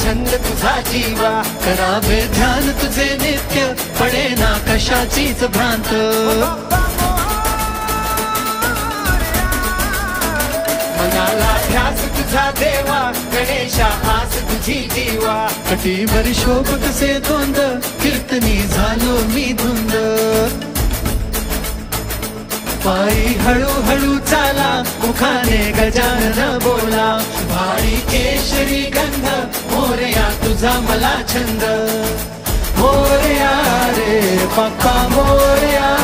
छंद तुझा जीवा, करावे ध्यान तुझे नित्य, पडे ना कशाचीच भ्रांत. मनाला ध्यास तुझा देवा, गणेशा आस तुझी जीवा. कटीवर शोभ कसे द्वंद, कीर्तनी झालो मी धुंद. पायी हळूहळू चाला, मुखाने गजानन बोला. भारी केशरी गंध, मोरया तुझा मला छंद. मोरया रे बाप्पा मोरया.